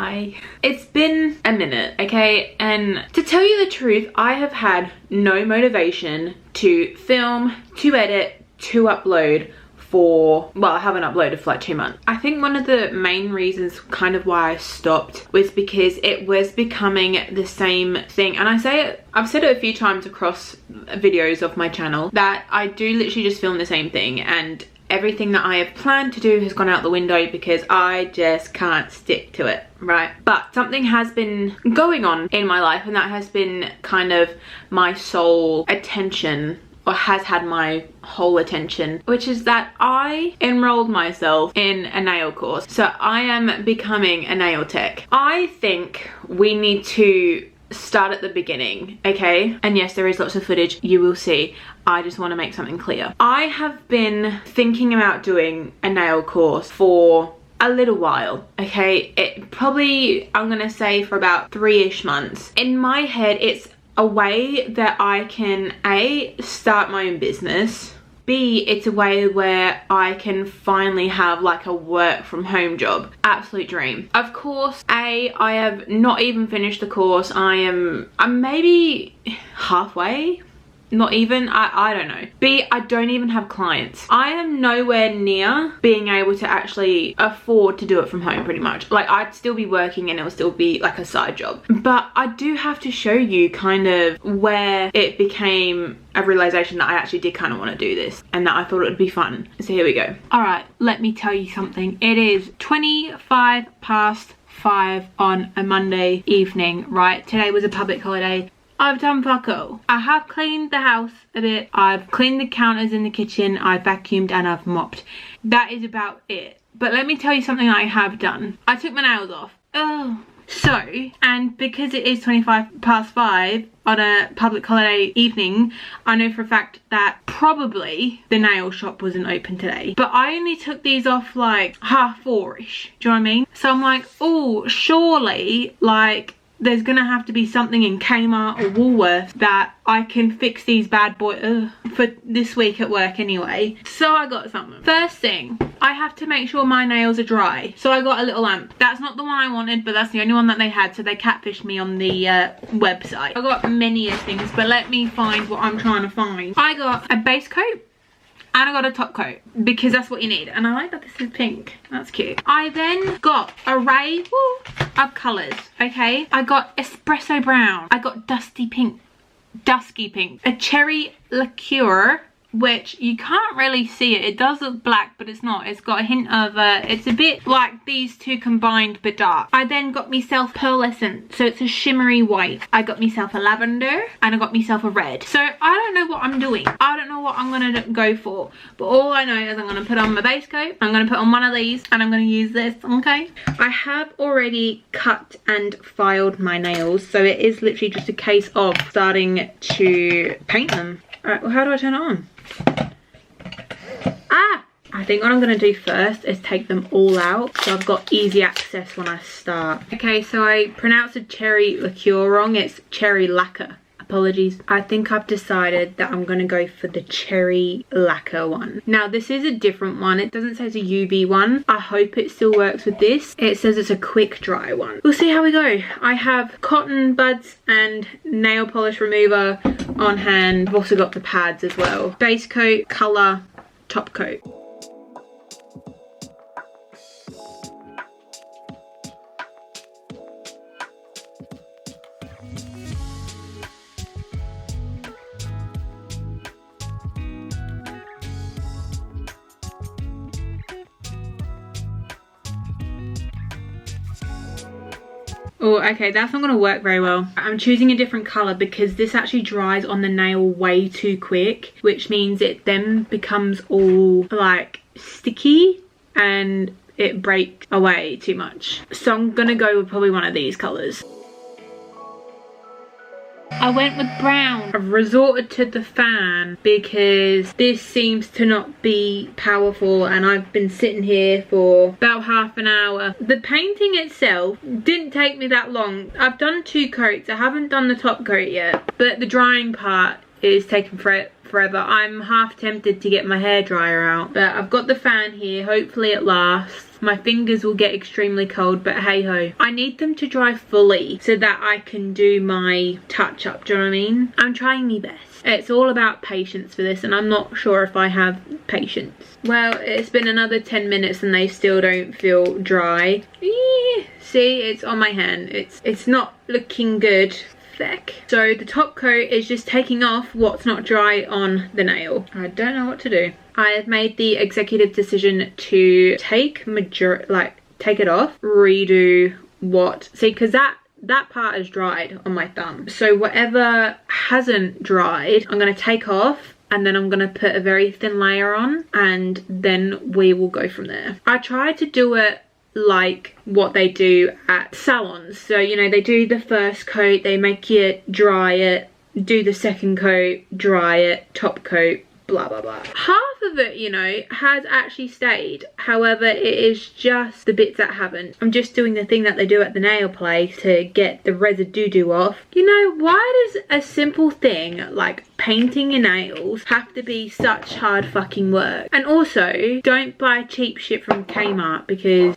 Hi. It's been a minute, okay? And to tell you the truth, I have had no motivation to film, to edit, to upload for, well, I haven't uploaded for like 2 months. I think one of the main reasons kind of why I stopped was because it was becoming the same thing. And I've said it a few times across videos of my channel that I do literally just film the same thing, and everything that I have planned to do has gone out the window because I just can't stick to it, right? But something has been going on in my life, and that has been kind of my sole attention, or has had my whole attention, which is that I enrolled myself in a nail course. So I am becoming a nail tech. I think we need to start at the beginning, okay? And yes, there is lots of footage, you will see. I just want to make something clear. I have been thinking about doing a nail course for a little while, okay? It probably, I'm gonna say, for about 3-ish months. In my head, it's a way that I can A, start my own business, B, it's a way where I can finally have like a work from home job. Absolute dream. Of course, A, I have not even finished the course. I'm maybe halfway. Not even, I don't know. B, I don't even have clients. I am nowhere near being able to actually afford to do it from home, pretty much. Like, I'd still be working and it will still be like a side job. But I do have to show you kind of where it became a realization that I actually did kind of want to do this and that I thought it would be fun. So here we go. All right, let me tell you something. It is 25 past 5 on a Monday evening, right? Today was a public holiday. I've done fuck all. I have cleaned the house a bit. I've cleaned the counters in the kitchen. I've vacuumed and I've mopped. That is about it. But let me tell you something I have done. I took my nails off. Oh. So, and because it is 25 past 5 on a public holiday evening, I know for a fact that probably the nail shop wasn't open today. But I only took these off like 4:30ish. Do you know what I mean? So I'm like, oh, surely, like, there's gonna have to be something in Kmart or Woolworths that I can fix these bad boys for this week at work anyway. So I got something. First thing, I have to make sure my nails are dry. So I got a little lamp. That's not the one I wanted, but that's the only one that they had. So they catfished me on the website. I got many things, but let me find what I'm trying to find. I got a base coat. And I got a top coat because that's what you need. And I like that this is pink. That's cute. I then got an array of colours, okay? I got espresso brown. I got dusky pink, a cherry liqueur, which you can't really see it. It does look black, but it's not. It's got a hint of, it's a bit like these two combined, but dark. I then got myself pearlescent, so it's a shimmery white. I got myself a lavender, and I got myself a red. So I don't know what I'm doing. I don't know what I'm gonna go for, but all I know is I'm gonna put on my base coat, I'm gonna put on one of these, and I'm gonna use this, okay? I have already cut and filed my nails, so it is literally just a case of starting to paint them. All right, well, how do I turn it on? I think what I'm going to do first is take them all out so I've got easy access when I start. Okay, so I pronounced the cherry liqueur wrong. It's cherry lacquer. Apologies. I think I've decided that I'm going to go for the cherry lacquer one. Now, this is a different one. It doesn't say it's a UV one. I hope it still works with this. It says it's a quick dry one. We'll see how we go. I have cotton buds and nail polish remover on hand. I've also got the pads as well. Base coat, colour, top coat. Oh, okay, that's not gonna work very well. I'm choosing a different color because this actually dries on the nail way too quick, which means it then becomes all like sticky and it breaks away too much. So I'm gonna go with probably one of these colors. I went with brown. I've resorted to the fan because this seems to not be powerful, and I've been sitting here for about half an hour. The painting itself didn't take me that long. I've done 2 coats. I haven't done the top coat yet, but the drying part is taking forever. I'm half tempted to get my hairdryer out, but I've got the fan here. Hopefully it lasts. my fingers will get extremely cold, but hey ho. I need them to dry fully so that I can do my touch up, do you know what I mean? I'm trying my best. It's all about patience for this, and I'm not sure if I have patience. Well, it's been another 10 minutes and they still don't feel dry. See, it's on my hand. It's not looking good. Feck. So the top coat is just taking off what's not dry on the nail. I don't know what to do. I have made the executive decision to take it off, redo what, see, because that part is dried on my thumb. So whatever hasn't dried, I'm going to take off, and then I'm going to put a very thin layer on, and then we will go from there. I tried to do it like what they do at salons. So, you know, they do the first coat, they make you dry it, do the second coat, dry it, top coat, blah blah blah. Half of it, you know, has actually stayed. However, it is just the bits that haven't. I'm just doing the thing that they do at the nail place to get the residue off. You know, why does a simple thing like painting your nails have to be such hard fucking work? And also, don't buy cheap shit from Kmart, because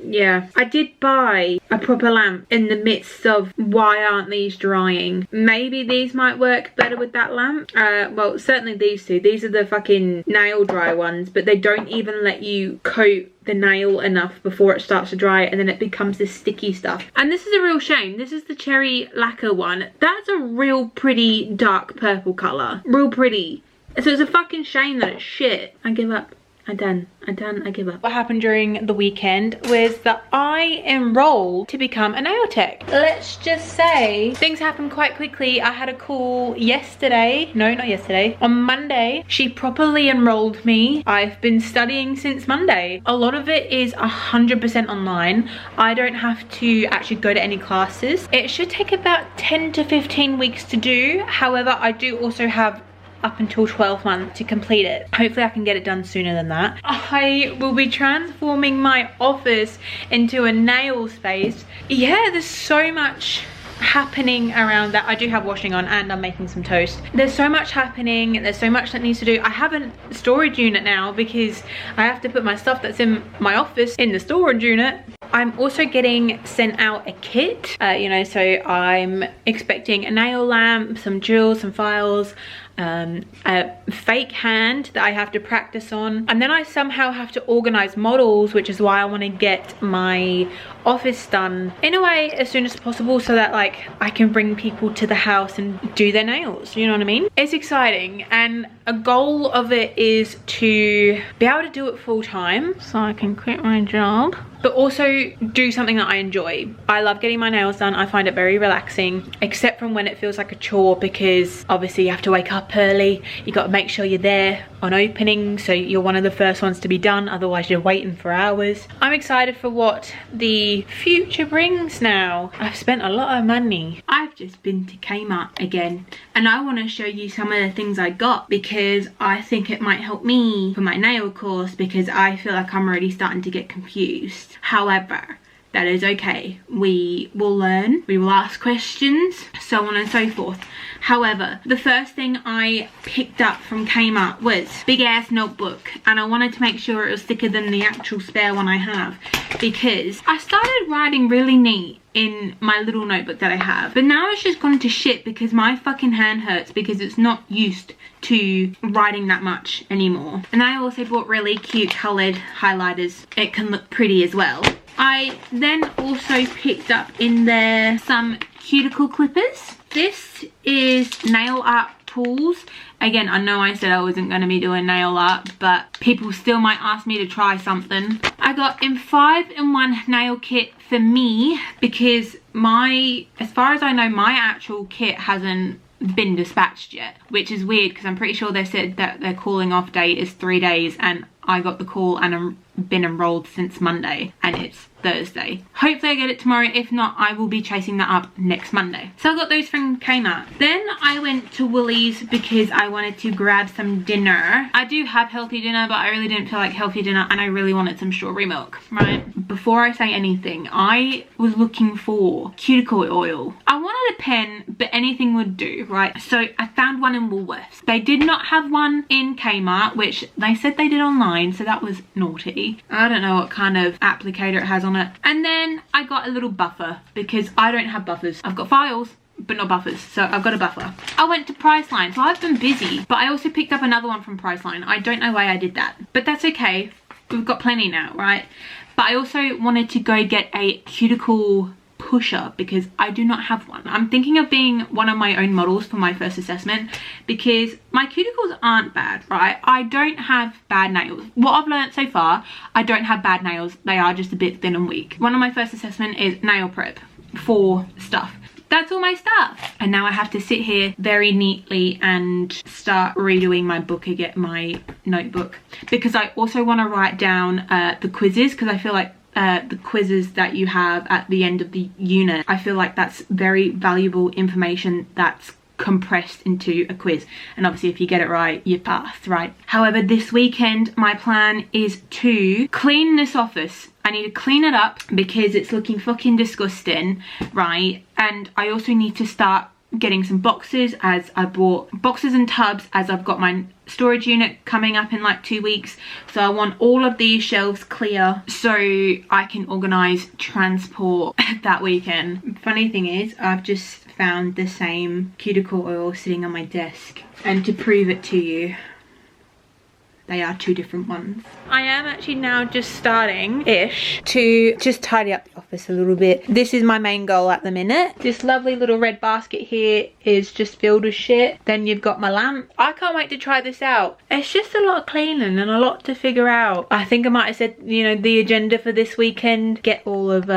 yeah, I did buy a proper lamp in the midst of why aren't these drying. Maybe these might work better with that lamp. Well, certainly these two. These are the fucking nail dry ones, but they don't even let you coat the nail enough before it starts to dry, and then it becomes this sticky stuff. And this is a real shame. This is the cherry lacquer one. That's a real pretty dark purple colour. Real pretty. So it's a fucking shame that it's shit. I give up. I'm done, I give up. What happened during the weekend was that I enrolled to become a nail tech. Let's just say things happened quite quickly. I had a call yesterday, no, not yesterday, on Monday. She properly enrolled me. I've been studying since Monday. A lot of it is 100% online. I don't have to actually go to any classes. It should take about 10 to 15 weeks to do. However, I do also have up until 12 months to complete it. Hopefully I can get it done sooner than that. I will be transforming my office into a nail space. Yeah, there's so much happening around that. I do have washing on and I'm making some toast. There's so much happening, there's so much that needs to do. I have a storage unit now because I have to put my stuff that's in my office in the storage unit. I'm also getting sent out a kit, you know, so I'm expecting a nail lamp, some jewels, some files, a fake hand that I have to practice on, and then I somehow have to organize models, which is why I want to get my office done in a way as soon as possible so that like I can bring people to the house and do their nails, you know what I mean? It's exciting, and a goal of it is to be able to do it full time so I can quit my job, but also do something that I enjoy. I love getting my nails done. I find it very relaxing, except from when it feels like a chore, because obviously you have to wake up early. You got to make sure you're there on opening, so you're one of the first ones to be done, otherwise you're waiting for hours. I'm excited for what the future brings now. I've spent a lot of money. I've just been to Kmart again, and I want to show you some of the things I got because I think it might help me for my nail course, because I feel like I'm already starting to get confused. However, that is okay. We will learn, we will ask questions, so on and so forth. However, the first thing I picked up from Kmart was big ass notebook, and I wanted to make sure it was thicker than the actual spare one I have, because I started writing really neat in my little notebook that I have, but now it's just gone to shit because my fucking hand hurts because it's not used to writing that much anymore. And I also bought really cute coloured highlighters. It can look pretty as well. I then also picked up in there some cuticle clippers. This is nail art tools. Again, I know I said I wasn't going to be doing nail art, but people still might ask me to try something. I got a 5-in-1 nail kit for me because as far as I know, my actual kit hasn't been dispatched yet, which is weird because I'm pretty sure they said that their calling off date is 3 days, and I got the call and I've been enrolled since Monday and it's Thursday. Hopefully I get it tomorrow. If not, I will be chasing that up next Monday. So I got those from Kmart. Then I went to Woolies because I wanted to grab some dinner. I do have healthy dinner, but I really didn't feel like healthy dinner and I really wanted some strawberry milk, right? Before I say anything, I was looking for cuticle oil. I wanted wanted a pen, but anything would do, right? So I found one in Woolworths. They did not have one in Kmart, which they said they did online, so that was naughty. I don't know what kind of applicator it has on it. And then I got a little buffer because I don't have buffers. I've got files, but not buffers, so I've got a buffer. I went to Priceline, so I've been busy, but I also picked up another one from Priceline. I don't know why I did that, but that's okay. We've got plenty now, right? But I also wanted to go get a cuticle pusher because I do not have one. I'm thinking of being one of my own models for my first assessment because my cuticles aren't bad, right? I don't have bad nails. What I've learned so far, I don't have bad nails. They are just a bit thin and weak. One of my first assessment is nail prep for stuff. That's all my stuff. And now I have to sit here very neatly and start redoing my book again, my notebook, because I also want to write down the quizzes, because I feel like the quizzes that you have at the end of the unit, I feel like that's very valuable information that's compressed into a quiz, and obviously if you get it right, you pass, right? However, this weekend my plan is to clean this office. I need to clean it up because it's looking fucking disgusting, right? And I also need to start getting some boxes, as I bought boxes and tubs as I've got my storage unit coming up in like 2 weeks. So I want all of these shelves clear so I can organize transport that weekend. Funny thing is, I've just found the same cuticle oil sitting on my desk, and to prove it to you, they are two different ones. I am actually now just starting-ish to just tidy up the office a little bit. This is my main goal at the minute. This lovely little red basket here is just filled with shit. Then you've got my lamp. I can't wait to try this out. It's just a lot of cleaning and a lot to figure out. I think I might have said, you know, the agenda for this weekend, get all of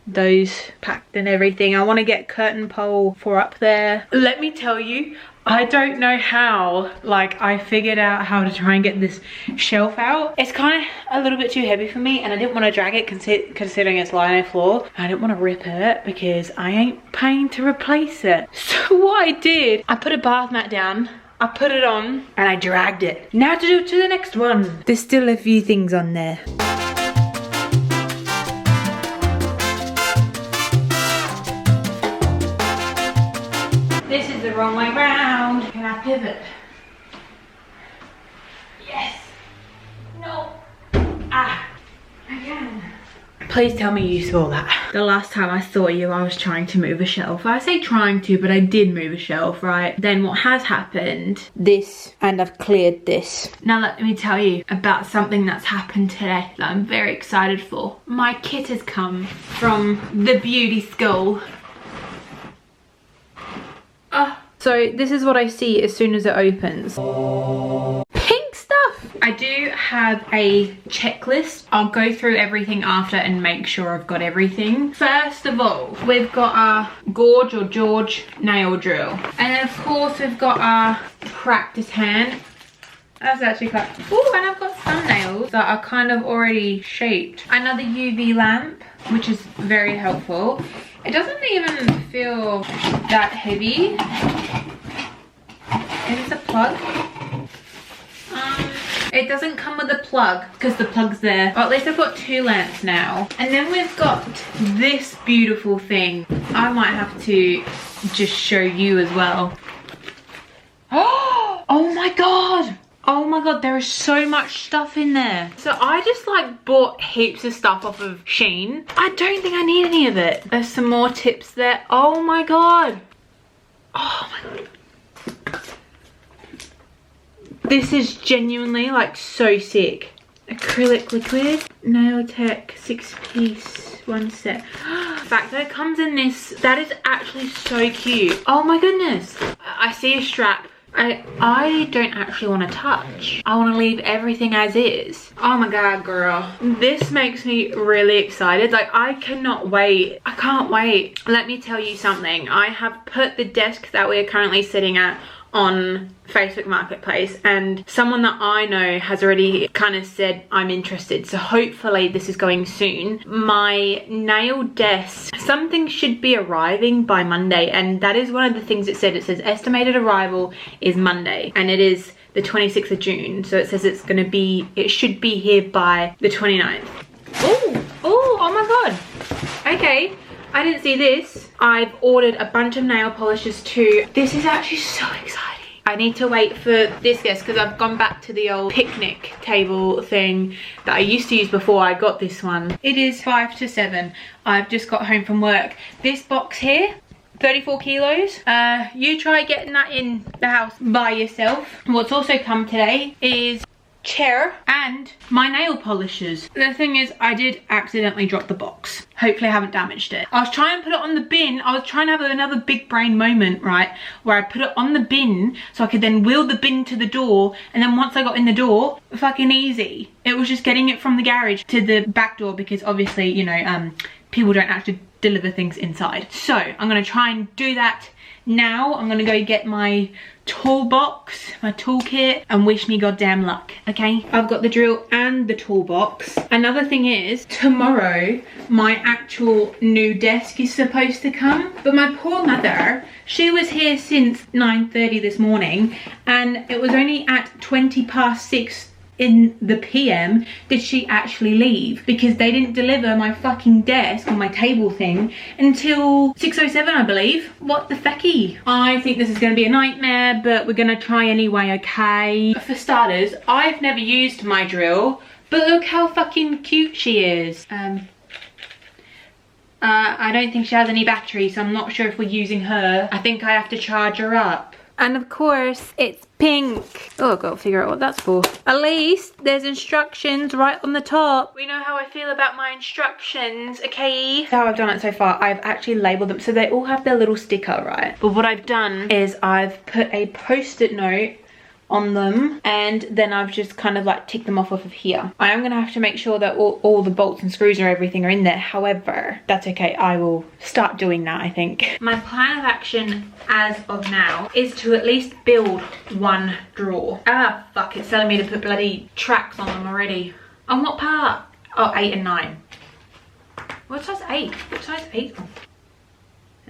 those packed and everything. I want to get curtain pole for up there. Let me tell you, I don't know how, like, I figured out how to try and get this shelf out. It's kind of a little bit too heavy for me, and I didn't want to drag it considering it's lying on the floor. I didn't want to rip it because I ain't paying to replace it. So what I did, I put a bath mat down, I put it on, and I dragged it. Now to do it to the next one. There's still a few things on there. This is the wrong way round. Can I pivot? Yes. No. Ah. I can. Please tell me you saw that. The last time I saw you, I was trying to move a shelf. I say trying to, but I did move a shelf, right? Then what has happened, this, and I've cleared this. Now let me tell you about something that's happened today that I'm very excited for. My kit has come from the beauty school. So this is what I see as soon as it opens. Pink stuff! I do have a checklist. I'll go through everything after and make sure I've got everything. First of all, we've got our Gorge or George nail drill. And of course we've got our practice hand. That's actually quite... Ooh, and I've got some nails that are kind of already shaped. Another UV lamp, which is very helpful. It doesn't even feel that heavy. Is this a plug? It doesn't come with a plug because the plug's there. Or at least I've got 2 lamps now. And then we've got this beautiful thing. I might have to just show you as well. Oh my god! Oh my god, there is so much stuff in there. So I just like bought heaps of stuff off of Shein. I don't think I need any of it. There's some more tips there. Oh my god. Oh my god. This is genuinely like so sick. Acrylic liquid, nail tech, 6-piece, 1 set. In fact, that comes in this. That is actually so cute. Oh my goodness. I see a strap. I don't actually want to touch. I want to leave everything as is. Oh my god, girl. This makes me really excited. Like, I cannot wait. I can't wait. Let me tell you something. I have put the desk that we're currently sitting at on Facebook Marketplace, and someone that I know has already kind of said I'm interested, so hopefully this is going soon. My nail desk, something should be arriving by Monday, and that is one of the things it said. It says estimated arrival is Monday, and it is the 26th of June, so it says it's gonna be, it should be here by the 29th. Oh my god. Okay, I didn't see this. I've ordered a bunch of nail polishes too. This is actually so exciting. I need to wait for this guest because I've gone back to the old picnic table thing that I used to use before I got this one. It is 5 to 7. I've just got home from work. This box here, 34 kilos. You try getting that in the house by yourself. What's also come today is chair and my nail polishes. The thing is, I did accidentally drop the box. Hopefully I haven't damaged it. I was trying to put it on the bin. I was trying to have another big brain moment, right, where I put it on the bin so I could then wheel the bin to the door, and then once I got in the door, fucking easy. It was just getting it from the garage to the back door because obviously, you know, people don't actually deliver things inside. So I'm gonna try and do that now. I'm gonna go get my toolbox, my toolkit, and wish me goddamn luck, okay? I've got the drill and the toolbox. Another thing is, tomorrow my actual new desk is supposed to come, but my poor mother, she was here since 9:30 this morning, and it was only at 20 past 6 in the PM did she actually leave, because they didn't deliver my fucking desk or my table thing until 6:07, I believe. What the fecky? I think this is going to be a nightmare, but we're going to try anyway, okay? For starters, I've never used my drill, but look how fucking cute she is. I don't think she has any battery, so I'm not sure if we're using her. I think I have to charge her up. And of course, it's pink. Oh, I've got to figure out what that's for. At least there's instructions right on the top. We know how I feel about my instructions, okay? That's how I've done it so far. I've actually labeled them. So they all have their little sticker, right? But what I've done is I've put a post-it note on them, and then I've just kind of like ticked them off of here. I am gonna have to make sure that all the bolts and screws and everything are in there. However, that's okay, I will start doing that, I think. My plan of action as of now is to at least build one drawer. Ah, fuck, it's telling me to put bloody tracks on them already. On what part? Oh, 8 and 9. What size 8? What size 8?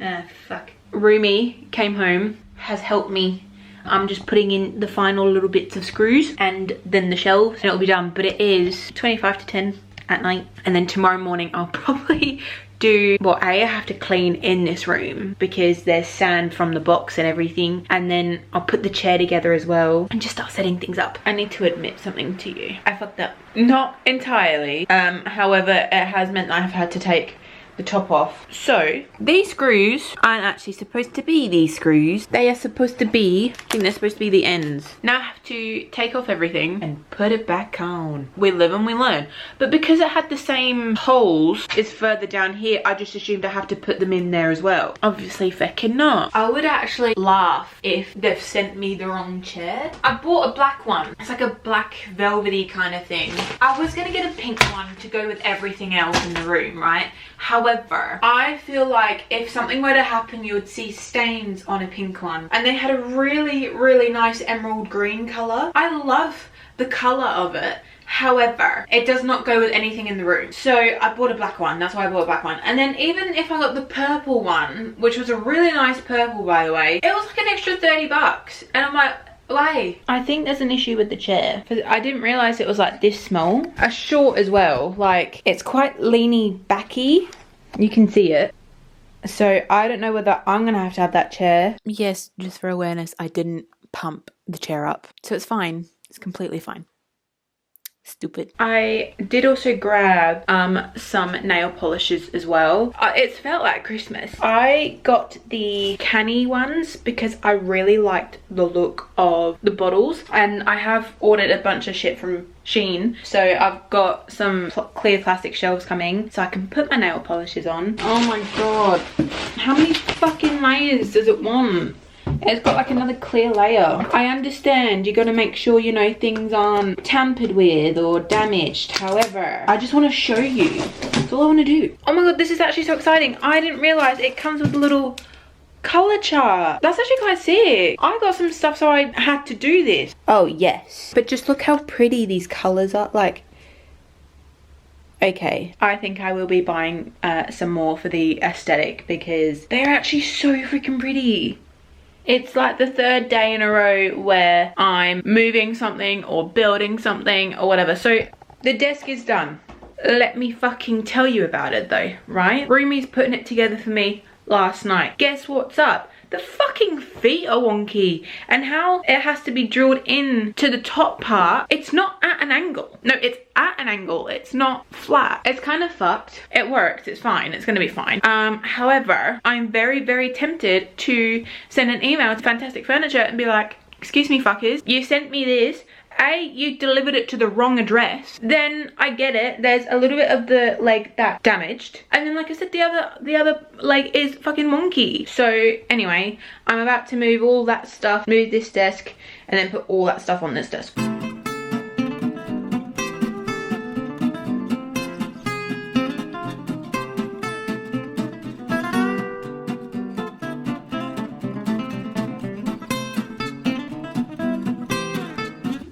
Ah, fuck. Rumi came home, has helped me. I'm just putting in the final little bits of screws and then the shelves and it'll be done. But it is 25 to 10 at night. And then tomorrow morning I'll probably do, well, I have to clean in this room because there's sand from the box and everything. And then I'll put the chair together as well and just start setting things up. I need to admit something to you. I fucked up. Not entirely. However, it has meant that I've had to take the top off. So these screws aren't actually supposed to be these screws. They are supposed to be, I think they're supposed to be the ends. Now I have to take off everything and put it back on. We live and we learn. But because it had the same holes, it's further down here, I just assumed I have to put them in there as well. Obviously feckin' not. I would actually laugh if they've sent me the wrong chair. I bought a black one. It's like a black velvety kind of thing. I was gonna get a pink one to go with everything else in the room, right? However, I feel like if something were to happen, you would see stains on a pink one. And they had a really, really nice emerald green colour. I love the colour of it. However, it does not go with anything in the room. So I bought a black one. That's why I bought a black one. And then even if I got the purple one, which was a really nice purple, by the way, it was like an extra 30 bucks. And I'm like, why? I think there's an issue with the chair. I didn't realise it was like this small. A short as well. Like, it's quite leany backy. You can see it. So I don't know whether I'm gonna have to have that chair. Yes, just for awareness, I didn't pump the chair up. So it's fine. It's completely fine. Stupid. I did also grab some nail polishes as well. It's felt like Christmas. I got the canny ones because I really liked the look of the bottles, and I have ordered a bunch of shit from Shein, so I've got some clear plastic shelves coming so I can put my nail polishes on. Oh my god, how many fucking layers does it want? It's got like another clear layer. I understand you got to make sure, you know, things aren't tampered with or damaged. However, I just want to show you. That's all I want to do. Oh my god, this is actually so exciting. I didn't realize it comes with a little color chart. That's actually quite sick. I got some stuff, so I had to do this. Oh yes, but just look how pretty these colors are. Like, okay, I think I will be buying some more for the aesthetic because they're actually so freaking pretty. It's like the third day in a row where I'm moving something or building something or whatever. So the desk is done. Let me fucking tell you about it though, right? Rumi's putting it together for me. last night. Guess what's up? The fucking feet are wonky, and how it has to be drilled in to the top part. It's not at an angle. No, it's at an angle. It's not flat. It's kind of fucked. It works. It's fine. It's gonna be fine. However, I'm very, very tempted to send an email to Fantastic Furniture and be like, excuse me fuckers, you sent me this. You delivered it to the wrong address. Then I get it, there's a little bit of the leg that damaged, and then like I said, the other leg is fucking wonky. So anyway, I'm about to move all that stuff, move this desk, and then put all that stuff on this desk.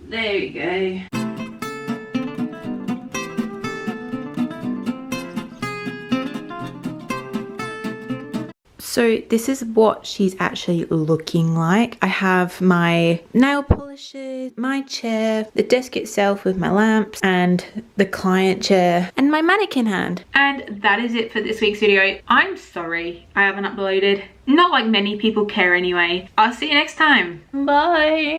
There we go. So this is what she's actually looking like. I have my nail polishes, my chair, the desk itself with my lamps, and the client chair, and my mannequin hand. And that is it for this week's video. I'm sorry I haven't uploaded. Not like many people care anyway. I'll see you next time. Bye.